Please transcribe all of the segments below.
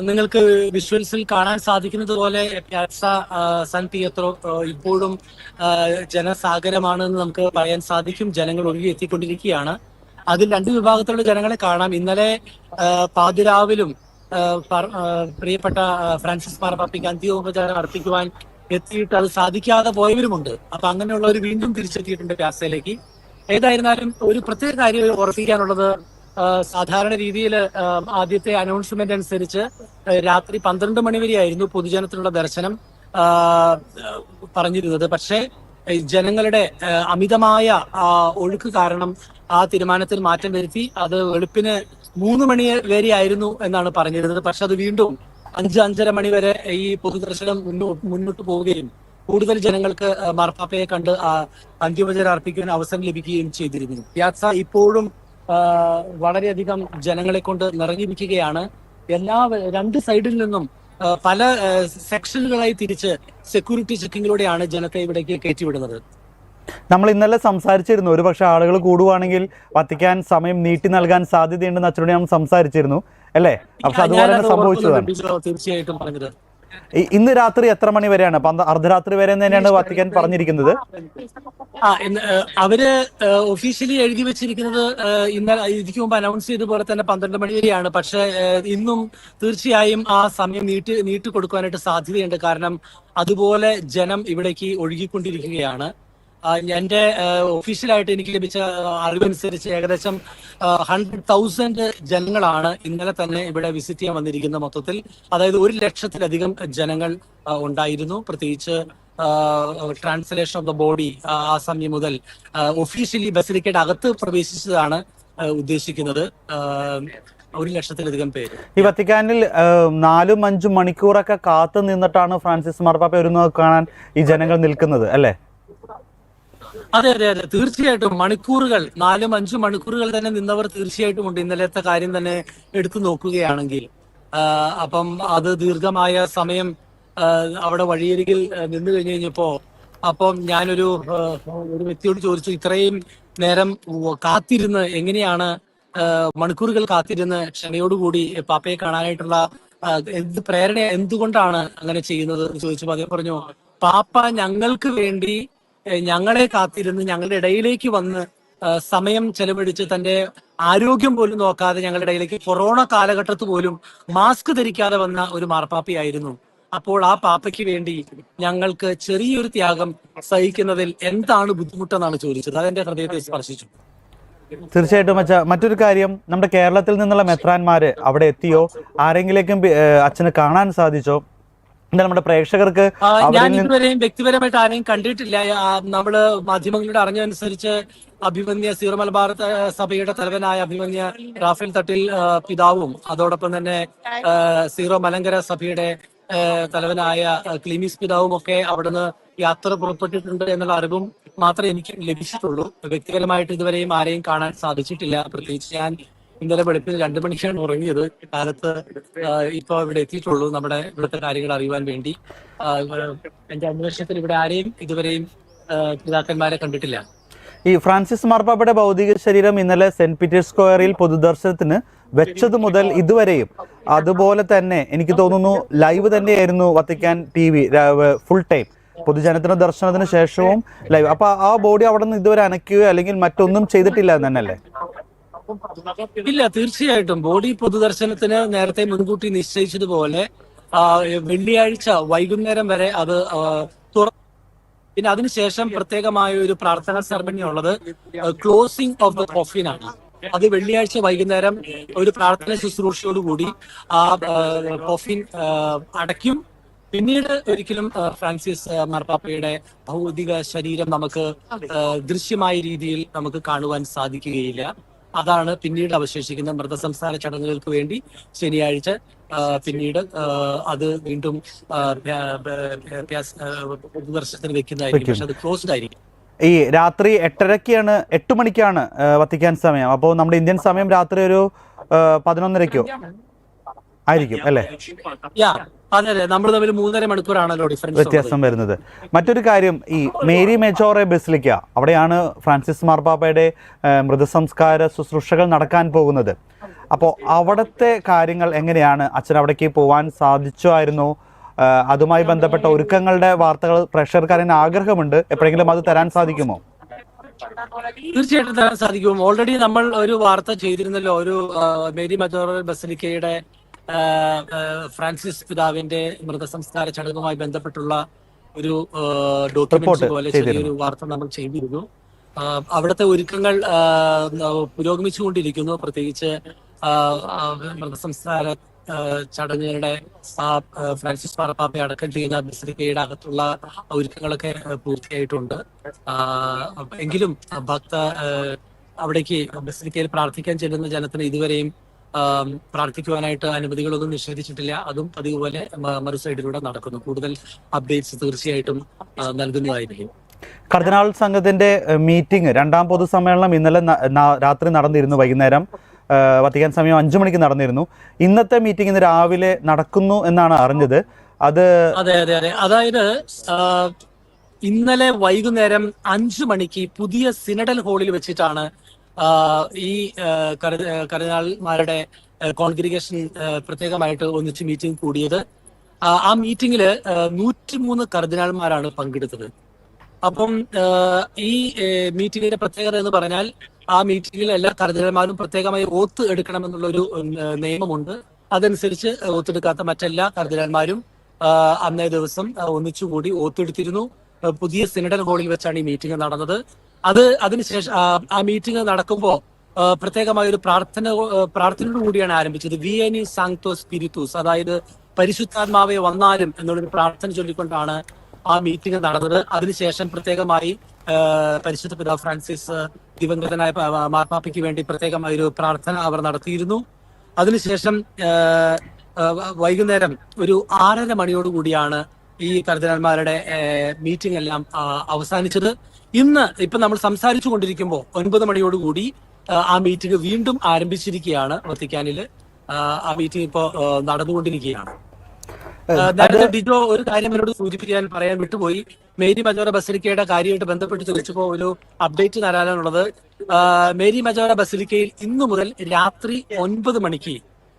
നിങ്ങൾക്ക് വിഷ്വൽസിൽ കാണാൻ സാധിക്കുന്നത് പോലെ പ്യാസ സാൻ പിയത്രോ ഇപ്പോഴും ജനസാഗരമാണെന്ന് നമുക്ക് പറയാൻ സാധിക്കും. ജനങ്ങൾ ഒഴുകി എത്തിക്കൊണ്ടിരിക്കുകയാണ്. അതിൽ രണ്ട് വിഭാഗത്തിലുള്ള ജനങ്ങളെ കാണാം. ഇന്നലെ പാതിരാവിലും പ്രിയപ്പെട്ട ഫ്രാൻസിസ് മാർപ്പാപ്പയ്ക്ക് അന്ത്യോപചാരം അർപ്പിക്കുവാൻ എത്തിയിട്ട് അത് സാധിക്കാതെ പോയവരുമുണ്ട്. അപ്പൊ അങ്ങനെയുള്ളവർ വീണ്ടും തിരിച്ചെത്തിയിട്ടുണ്ട് പ്യാസയിലേക്ക്. ഏതായിരുന്നാലും ഒരു പ്രത്യേക കാര്യം ഓർപ്പിക്കാനുള്ളത്, സാധാരണ രീതിയിൽ ആദ്യത്തെ അനൗൺസ്മെന്റ് അനുസരിച്ച് രാത്രി 12 മണി വരെയായിരുന്നു പൊതുജനത്തിനുള്ള ദർശനം പറഞ്ഞിരുന്നത്. പക്ഷേ ജനങ്ങളുടെ അമിതമായ ഒഴുക്ക് കാരണം ആ തീരുമാനത്തിൽ മാറ്റം വരുത്തി. അത് വെളുപ്പിന് 3 മണി വരെയായിരുന്നു എന്നാണ് പറഞ്ഞിരുന്നത്. പക്ഷെ അത് വീണ്ടും 5-5:30 മണി വരെ ഈ പൊതുദർശനം മുന്നോട്ട് പോവുകയും കൂടുതൽ ജനങ്ങൾക്ക് മാർപ്പാപ്പയെ കണ്ട് അന്ത്യോപചാരം അർപ്പിക്കാൻ അവസരം ലഭിക്കുകയും ചെയ്തിരുന്നു. യാത്ര ഇപ്പോഴും വളരെയധികം ജനങ്ങളെ കൊണ്ട് നിറഞ്ഞിരിക്കുകയാണ്. രണ്ട് സൈഡിൽ നിന്നും പല സെക്ഷനുകളായി തിരിച്ച് സെക്യൂരിറ്റി ചെക്കിങ്ങിലൂടെയാണ് ജനത്തെ ഇവിടേക്ക് കയറ്റിവിടുന്നത്. നമ്മൾ ഇന്നലെ സംസാരിച്ചിരുന്നു, ഒരുപക്ഷെ ആളുകൾ കൂടുവാണെങ്കിൽ വത്തിക്കാൻ സമയം നീട്ടി നൽകാൻ സാധ്യതയുണ്ടെന്ന് അച്ഛനോട് ഞാൻ സംസാരിച്ചിരുന്നു അല്ലേ? പക്ഷെ അതുപോലെ തന്നെ സംഭവിച്ചതാണ്. തീർച്ചയായിട്ടും പറഞ്ഞത്. ഇന്ന് രാത്രി എത്ര മണി വരെയാണ്? അർദ്ധരാത്രി വരെ തന്നെയാണ് വത്തിക്കാൻ പറഞ്ഞിരിക്കുന്നത്. അവര് ഒഫീഷ്യലി എഴുതി വെച്ചിരിക്കുന്നത് ഇന്നലെ ഇതിക്ക് മുമ്പ് അനൗൺസ് ചെയ്ത പോലെ തന്നെ 12 മണി വരെയാണ്. പക്ഷെ ഇന്നും തീർച്ചയായും ആ സമയം നീട്ടി കൊടുക്കാനായിട്ട് സാധ്യതയുണ്ട്. കാരണം അതുപോലെ ജനം ഇവിടേക്ക് ഒഴുകിക്കൊണ്ടിരിക്കുകയാണ്. എന്റെ ഒഫീഷ്യലായിട്ട് എനിക്ക് ലഭിച്ച അറിവനുസരിച്ച് ഏകദേശം 100,000 ജനങ്ങളാണ് ഇന്നലെ തന്നെ ഇവിടെ വിസിറ്റ് ചെയ്യാൻ വന്നിരിക്കുന്നത് മൊത്തത്തിൽ. അതായത് 100,000-ലധികം ജനങ്ങൾ ഉണ്ടായിരുന്നു. പ്രത്യേകിച്ച് ട്രാൻസ്ലേഷൻ ഓഫ് ദ ബോഡി ആ സമയം മുതൽ ഒഫീഷ്യലി ബസിലിക്കയുടെ അകത്ത് പ്രവേശിച്ചതാണ് ഉദ്ദേശിക്കുന്നത്. 100,000-ലധികം പേര് ഈ വത്തിക്കാനിൽ 4-5 മണിക്കൂറൊക്കെ കാത്തു നിന്നിട്ടാണ് ഫ്രാൻസിസ് മാർപ്പാപ്പ വരുന്നത് കാണാൻ ഈ ജനങ്ങൾ നിൽക്കുന്നത് അല്ലേ? അതെ അതെ അതെ, തീർച്ചയായിട്ടും. മണിക്കൂറുകൾ 4-5 മണിക്കൂറുകൾ തന്നെ നിന്നവർ തീർച്ചയായിട്ടും ഉണ്ട്. ഇന്നലത്തെ കാര്യം തന്നെ എടുത്തു നോക്കുകയാണെങ്കിൽ അപ്പം അത് ദീർഘമായ സമയം അവിടെ വഴിയരികിൽ നിന്ന് കഴിഞ്ഞപ്പോ അപ്പം ഞാനൊരു വ്യക്തിയോട് ചോദിച്ചു, ഇത്രയും നേരം കാത്തിരുന്ന് എങ്ങനെയാണ് മണിക്കൂറുകൾ കാത്തിരുന്ന് ക്ഷമയോടുകൂടി പാപ്പയെ കാണാനായിട്ടുള്ള പ്രേരണ എന്തുകൊണ്ടാണ് അങ്ങനെ ചെയ്യുന്നത് എന്ന് ചോദിച്ചപ്പോൾ അദ്ദേഹം പറഞ്ഞു, പാപ്പ ഞങ്ങൾക്ക് വേണ്ടി ഞങ്ങളെ കാത്തിരുന്ന് ഞങ്ങളുടെ ഇടയിലേക്ക് വന്ന് സമയം ചെലവഴിച്ച് തന്റെ ആരോഗ്യം പോലും നോക്കാതെ ഞങ്ങളുടെ ഇടയിലേക്ക് കൊറോണ കാലഘട്ടത്ത് പോലും മാസ്ക് ധരിക്കാതെ വന്ന ഒരു മാർപ്പാപ്പയായിരുന്നു. അപ്പോൾ ആ പാപ്പയ്ക്ക് വേണ്ടി ഞങ്ങൾക്ക് ചെറിയൊരു ത്യാഗം സഹിക്കുന്നതിൽ എന്താണ് ബുദ്ധിമുട്ടെന്നാണ് ചോദിച്ചത്. അതെന്റെ ഹൃദയത്തെ സ്പർശിച്ചു. തീർച്ചയായിട്ടും അച്ഛാ, മറ്റൊരു കാര്യം, നമ്മുടെ കേരളത്തിൽ നിന്നുള്ള മെത്രാന്മാര് അവിടെ എത്തിയോ? ആരെങ്കിലേക്കും അച്ഛന് കാണാൻ സാധിച്ചോ? നമ്മുടെ പ്രേക്ഷകർക്ക് ഞാൻ ഇതുവരെയും വ്യക്തിപരമായിട്ട് ആരെയും കണ്ടിട്ടില്ല. നമ്മള് മാധ്യമങ്ങളുടെ അറിഞ്ഞതനുസരിച്ച് അഭിമന്യ സീറോ മലബാർ സഭയുടെ തലവനായ അഭിമന്യ റാഫേൽ തട്ടിൽ പിതാവും അതോടൊപ്പം തന്നെ സീറോ മലങ്കര സഭയുടെ തലവനായ ക്ലീമീസ് പിതാവും ഒക്കെ അവിടുന്ന് യാത്ര പുറപ്പെട്ടിട്ടുണ്ട് എന്നുള്ള അറിവും മാത്രമേ എനിക്ക് ലഭിച്ചിട്ടുള്ളൂ. വ്യക്തിപരമായിട്ട് ഇതുവരെയും ആരെയും കാണാൻ സാധിച്ചിട്ടില്ല. പ്രത്യേകിച്ച് ഞാൻ ഇന്നലെ വെളുപ്പിന് 2 മണിക്കാണ് ഉറങ്ങിയത്. കാലത്ത് ഇപ്പൊ ഇവിടെ എത്തിയിട്ടുള്ളൂ നമ്മുടെ ഇവിടുത്തെ കാര്യങ്ങൾ അറിയുവാൻ വേണ്ടി. എന്റെ അന്വേഷണത്തിൽ ഇവിടെ ആരെയും ഇതുവരെയും പിതാക്കന്മാരെ കണ്ടിട്ടില്ല. ഈ ഫ്രാൻസിസ് മാർപ്പാപ്പയുടെ ഭൗതിക ശരീരം ഇന്നലെ സെന്റ് പീറ്റേഴ്സ് സ്ക്വയറിൽ പൊതുദർശനത്തിന് വെച്ചത് മുതൽ ഇതുവരെയും അതുപോലെ തന്നെ എനിക്ക് തോന്നുന്നു ലൈവ് തന്നെയായിരുന്നു വത്തിക്കാൻ TV ഫുൾ ടൈം. പൊതുജനത്തിന്റെ ദർശനത്തിന് ശേഷവും ലൈവ്. അപ്പൊ ആ ബോഡി അവിടെ നിന്ന് ഇതുവരെ അനക്കുകയോ അല്ലെങ്കിൽ മറ്റൊന്നും ചെയ്തിട്ടില്ല എന്ന് തന്നെയല്ലേ? ഇല്ല, തീർച്ചയായിട്ടും ബോഡി പൊതുദർശനത്തിന് നേരത്തെ മുൻകൂട്ടി നിശ്ചയിച്ചതുപോലെ വെള്ളിയാഴ്ച വൈകുന്നേരം വരെ അത് പിന്നെ അതിനുശേഷം പ്രത്യേകമായ ഒരു പ്രാർത്ഥനാ സെറമണി ഉള്ളത് ക്ലോസിംഗ് ഓഫ് ദ കോഫിനാണ്. അത് വെള്ളിയാഴ്ച വൈകുന്നേരം ഒരു പ്രാർത്ഥന ശുശ്രൂഷയോടുകൂടി ആ കോഫിൻ അടയ്ക്കും. പിന്നീട് ഒരിക്കലും ഫ്രാൻസിസ് മാർപ്പാപ്പയുടെ ഭൗതിക ശരീരം നമുക്ക് ദൃശ്യമായ രീതിയിൽ നമുക്ക് കാണുവാൻ സാധിക്കുകയില്ല. അതാണ് പിന്നീട് അവശേഷിക്കുന്ന മൃതസംസ്കാര ചടങ്ങുകൾക്ക് വേണ്ടി ശനിയാഴ്ച പിന്നീട് അത് വീണ്ടും പൊതുദർശനത്തിന് വെക്കുന്നതായിരിക്കും. പക്ഷെ അത് ക്ലോസ്ഡ് ആയിരിക്കും. ഈ രാത്രി 8 മണിക്കാണ് വത്തിക്കാൻ സമയം. അപ്പോൾ നമ്മുടെ ഇന്ത്യൻ സമയം രാത്രി ഒരു 11:30 ആയിരിക്കും അല്ലേ? അതെ, നമ്മൾ തമ്മിൽ 3.5 മണിക്കൂറാണല്ലോ വ്യത്യാസം വരുന്നത്. മറ്റൊരു കാര്യം, ഈ മേരി മെജോറെ ബസിലിക്ക, അവിടെയാണ് ഫ്രാൻസിസ് മാർപ്പാപ്പയുടെ മൃതസംസ്കാര ശുശ്രൂഷകൾ നടക്കാൻ പോകുന്നത്. അപ്പോൾ അവിടുത്തെ കാര്യങ്ങൾ എങ്ങനെയാണ്? അച്ഛൻ അവിടേക്ക് പോകാൻ സാധിച്ചായിരുന്നോ? അതുമായി ബന്ധപ്പെട്ട ഒരുക്കങ്ങളുടെ വാർത്തകൾ പ്രേക്ഷകർക്ക് അറിയാൻ ആഗ്രഹമുണ്ട്. എപ്പോഴെങ്കിലും അത് തരാൻ സാധിക്കുമോ? തീർച്ചയായിട്ടും തരാൻ സാധിക്കും. ഓൾറെഡി നമ്മൾ ഒരു വാർത്ത ചെയ്തിരുന്നല്ലോ, ഒരു മേരി മജോറൽ ബസലിക്കയുടെ ഫ്രാൻസിസ് പിതാവിന്റെ മൃതസംസ്കാര ചടങ്ങുമായി ബന്ധപ്പെട്ടുള്ള ഒരു ഡോക്യുമെന്ററി പോലെ ചെറിയൊരു വാർത്ത നമ്മൾ ചെയ്തിരുന്നു. അവിടുത്തെ ഒരുക്കങ്ങൾ പുരോഗമിച്ചുകൊണ്ടിരിക്കുന്നു. പ്രത്യേകിച്ച് മൃതസംസ്കാര ചടങ്ങുകളുടെ ഫ്രാൻസിസ് മാർപ്പാപ്പയെ അടക്കം ചെയ്യുന്ന ബസിലിക്കയുടെ അകത്തുള്ള ഒരുക്കങ്ങളൊക്കെ പൂർത്തിയായിട്ടുണ്ട്. എങ്കിലും അവിടേക്ക് ബസിലിക്കയിൽ പ്രാർത്ഥിക്കാൻ ചെല്ലുന്ന ജനത്തിന് ഇതുവരെയും പ്രാർത്ഥിക്കുവാനായിട്ട് അനുമതികളൊന്നും നിഷേധിച്ചിട്ടില്ല. അതും പതിവുപോലെ മറു സൈഡിലൂടെ നടക്കുന്നു. കൂടുതൽ അപ്ഡേറ്റ്സ് തീർച്ചയായിട്ടും നൽകുന്നതായിരിക്കും. കർദിനാൾ സംഘത്തിന്റെ മീറ്റിംഗ്, രണ്ടാം പൊതുസമ്മേളനം ഇന്നലെ രാത്രി നടന്നിരുന്നു. വൈകുന്നേരം വത്തിക്കാൻ സമയം 5 മണിക്ക് നടന്നിരുന്നു. ഇന്നത്തെ മീറ്റിംഗ് ഇന്ന് രാവിലെ നടക്കുന്നു എന്നാണ് അറിഞ്ഞത്. അത് അതെ, അതായത് ഇന്നലെ വൈകുന്നേരം 5 മണിക്ക് പുതിയ സിനഡൽ ഹാളിൽ വെച്ചിട്ടാണ് ഈ കർദിനാൾമാരുടെ കോൺഗ്രിഗേഷൻ പ്രത്യേകമായിട്ട് ഒന്നിച്ച് മീറ്റിംഗ് കൂടിയത്. ആ മീറ്റിംഗില് 103 കർദിനാൾമാരാണ് പങ്കെടുത്തത്. അപ്പം ഈ മീറ്റിംഗിന്റെ പ്രത്യേകത എന്ന് പറഞ്ഞാൽ, ആ മീറ്റിംഗിൽ എല്ലാ കർദിനാൾമാരും പ്രത്യേകമായി ഓത്ത് എടുക്കണമെന്നുള്ളൊരു നിയമമുണ്ട്. അതനുസരിച്ച് ഓത്തെടുക്കാത്ത മറ്റെല്ലാ കർദിനാൾമാരും അന്നേ ദിവസം ഒന്നിച്ചുകൂടി ഓത്തെടുത്തിരുന്നു. പുതിയ സിനഡൽ ഹാളിൽ വെച്ചാണ് ഈ മീറ്റിംഗ് നടന്നത്. അതിനുശേഷം ആ മീറ്റിംഗ് നടക്കുമ്പോൾ പ്രത്യേകമായ ഒരു പ്രാർത്ഥനയോട് കൂടിയാണ് ആരംഭിച്ചത്. വിയനി സാങ്ക്തോ സ്പിരിറ്റൂസ്, അതായത് പരിശുദ്ധാത്മാവെ വന്നാലും എന്നുള്ളൊരു പ്രാർത്ഥന ചൊല്ലിക്കൊണ്ടാണ് ആ മീറ്റിംഗ് നടന്നത്. അതിനുശേഷം പ്രത്യേകമായി പരിശുദ്ധ പിതാവ് ഫ്രാൻസിസ് ദിവംഗതനായ മാർപ്പാപ്പയ്ക്ക് വേണ്ടി പ്രത്യേകമായ ഒരു പ്രാർത്ഥന അവർ നടത്തിയിരുന്നു. അതിനുശേഷം വൈകുന്നേരം ഒരു 6:30 മണിയോടുകൂടിയാണ് ഈ കർദിനാൾമാരുടെ മീറ്റിംഗ് എല്ലാം അവസാനിച്ചത്. ഇപ്പൊ നമ്മൾ സംസാരിച്ചു കൊണ്ടിരിക്കുമ്പോൾ 9 മണിയോടുകൂടി ആ മീറ്റിംഗ് വീണ്ടും ആരംഭിച്ചിരിക്കുകയാണ്. വത്തിക്കാനില് ആ മീറ്റിംഗ് ഇപ്പോ നടന്നുകൊണ്ടിരിക്കുകയാണ്. നേരത്തെ ഡിജോ ഒരു കാര്യം എന്നോട് പറയാൻ വിട്ടുപോയി. മേരി മജോറ ബസിലിക്കയുടെ കാര്യമായിട്ട് ബന്ധപ്പെട്ട് ചോദിച്ചപ്പോൾ ഒരു അപ്ഡേറ്റ് തരാനുള്ളത്, മേരി മജോറ ബസിലിക്കയിൽ ഇന്നു മുതൽ രാത്രി 9 മണിക്ക്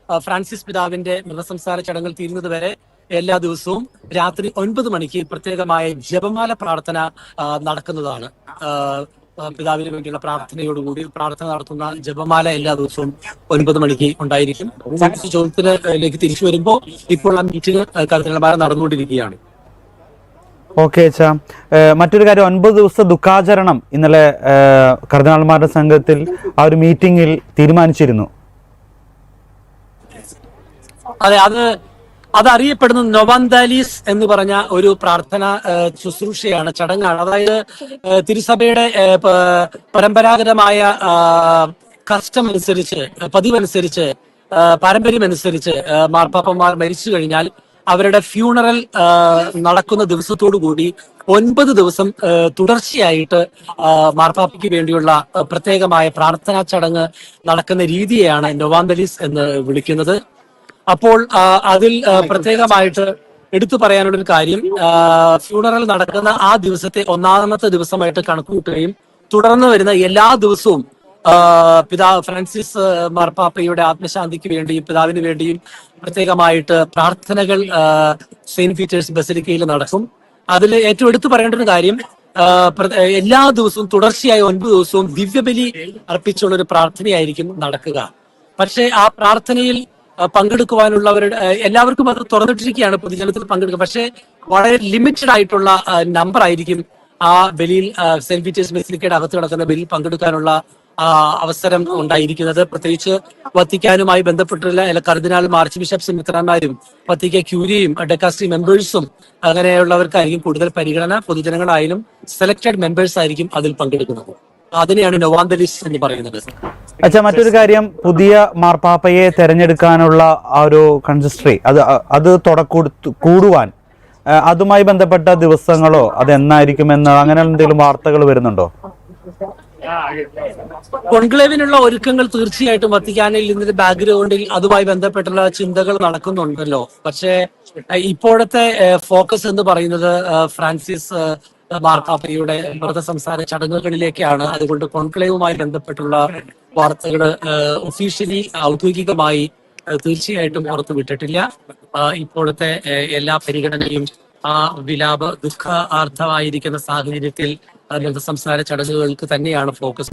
ഫ്രാൻസിസ് പിതാവിന്റെ മൃതസംസ്കാര ചടങ്ങുകൾ തീരുന്നത് വരെ എല്ലാ ദിവസവും രാത്രി 9 മണിക്ക് പ്രത്യേകമായ ജപമാല പ്രാർത്ഥന നടക്കുന്നതാണ്. പിതാവിന് വേണ്ടിയുള്ള പ്രാർത്ഥനയോടുകൂടി പ്രാർത്ഥന നടത്തുന്ന ജപമാല എല്ലാ ദിവസവും 9 മണിക്ക് ഉണ്ടായിരിക്കും. ചോദ്യത്തിലേക്ക് തിരിച്ചു വരുമ്പോൾ ഇപ്പോൾ ആ മീറ്റിംഗ് കർദിനാൾമാർ നടന്നുകൊണ്ടിരിക്കുകയാണ്. ഓക്കെ അച്ഛാ, മറ്റൊരു കാര്യം, 9 ദിവസത്തെ ദുഃഖാചരണം ഇന്നലെ കർദിനാൾമാരുടെ സംഘത്തിൽ ആ ഒരു മീറ്റിംഗിൽ തീരുമാനിച്ചിരുന്നു. അതെ, അത് അറിയപ്പെടുന്ന നൊവാന്താലീസ് എന്ന് പറഞ്ഞ ഒരു പ്രാർത്ഥന ശുശ്രൂഷയാണ്, ചടങ്ങാണ്. അതായത് തിരുസഭയുടെ പരമ്പരാഗതമായ കസ്റ്റം അനുസരിച്ച്, പതിവനുസരിച്ച്, പാരമ്പര്യമനുസരിച്ച് മാർപ്പാപ്പന്മാർ മരിച്ചു കഴിഞ്ഞാൽ അവരുടെ ഫ്യൂണറൽ നടക്കുന്ന ദിവസത്തോടുകൂടി 9 ദിവസം തുടർച്ചയായിട്ട് മാർപ്പാപ്പയ്ക്ക് വേണ്ടിയുള്ള പ്രത്യേകമായ പ്രാർത്ഥനാ ചടങ്ങ് നടക്കുന്ന രീതിയെയാണ് നൊവാന്തലീസ് എന്ന് വിളിക്കുന്നത്. അപ്പോൾ അതിൽ പ്രത്യേകമായിട്ട് എടുത്തു പറയാനുള്ളൊരു കാര്യം, ഫ്യൂണറൽ നടക്കുന്ന ആ ദിവസത്തെ 1-ാമത്തെ ദിവസമായിട്ട് കണക്കുകൂട്ടുകയും തുടർന്ന് വരുന്ന എല്ലാ ദിവസവും പിതാവ് ഫ്രാൻസിസ് മാർപ്പാപ്പയുടെ ആത്മശാന്തിക്ക് വേണ്ടിയും പിതാവിന് വേണ്ടിയും പ്രത്യേകമായിട്ട് പ്രാർത്ഥനകൾ സെയിന്റ് പീറ്റേഴ്സ് ബസിലിക്കയിൽ നടക്കും. അതിൽ ഏറ്റവും എടുത്തു പറയേണ്ട ഒരു കാര്യം, എല്ലാ ദിവസവും തുടർച്ചയായി 9 ദിവസവും ദിവ്യബലി അർപ്പിച്ചുള്ള ഒരു പ്രാർത്ഥനയായിരിക്കും നടക്കുക. പക്ഷേ ആ പ്രാർത്ഥനയിൽ പങ്കെടുക്കുവാനുള്ളവരുടെ എല്ലാവർക്കും അത് തുറന്നിട്ടിരിക്കുകയാണ്, പൊതുജനത്തിൽ പങ്കെടുക്കുക. പക്ഷേ വളരെ ലിമിറ്റഡ് ആയിട്ടുള്ള നമ്പർ ആയിരിക്കും ആ ബലിയിൽ, സെന്റ് പീറ്റേഴ്സ് ബസിലിക്കയുടെ അകത്ത് നടക്കുന്ന ബലിയിൽ പങ്കെടുക്കാനുള്ള അവസരം ഉണ്ടായിരിക്കുന്നത്. പ്രത്യേകിച്ച് വത്തിക്കാനുമായി ബന്ധപ്പെട്ടുള്ള കർദിനാളും ആർച്ച് ബിഷപ്സും മിത്രന്മാരും വത്തിക്ക ക്യൂരിയും ഡെക്കാസ്ട്രി മെമ്പേഴ്സും അങ്ങനെയുള്ളവർക്കായിരിക്കും കൂടുതൽ പരിഗണന. പൊതുജനങ്ങളായാലും സെലക്ടഡ് മെമ്പേഴ്സ് ആയിരിക്കും അതിൽ പങ്കെടുക്കുന്നത്. അതിനെയാണ് നൊവാന്തലീസ് എന്ന് പറയുന്നത്. അച്ഛാ, മറ്റൊരു കാര്യം, പുതിയ മാർപ്പാപ്പയെ തെരഞ്ഞെടുക്കാനുള്ള ആ ഒരു കൺസിസ്റ്ററി അത് കൂടുവാൻ അതുമായി ബന്ധപ്പെട്ട ദിവസങ്ങളോ അത് എന്നായിരിക്കുമെന്ന് അങ്ങനെ എന്തെങ്കിലും വാർത്തകൾ വരുന്നുണ്ടോ? കോൺക്ലേവിനുള്ള ഒരുക്കങ്ങൾ തീർച്ചയായിട്ടും വത്തിക്കാനിൽ ഇതിന്റെ ബാക്ക്ഗ്രൗണ്ടിൽ അതുമായി ബന്ധപ്പെട്ടുള്ള ചിന്തകൾ നടക്കുന്നുണ്ടല്ലോ. പക്ഷേ ഇപ്പോഴത്തെ ഫോക്കസ് എന്ന് പറയുന്നത് ഫ്രാൻസിസ് മാർപ്പാപ്പയുടെ മൃതസംസ്കാര ചടങ്ങുകളിലേക്കാണ്. അതുകൊണ്ട് കോൺക്ലേവുമായി ബന്ധപ്പെട്ടുള്ള വാർത്തകൾ ഒഫീഷ്യലി ഔദ്യോഗികമായി തീർച്ചയായിട്ടും പുറത്തു വിട്ടിട്ടില്ല. ഇപ്പോഴത്തെ എല്ലാ പരിഗണനയും ആ ദുഃഖാർത്ഥമായിരിക്കുന്ന സാഹചര്യത്തിൽ മൃതസംസ്കാര ചടങ്ങുകൾക്ക് തന്നെയാണ് ഫോക്കസ്.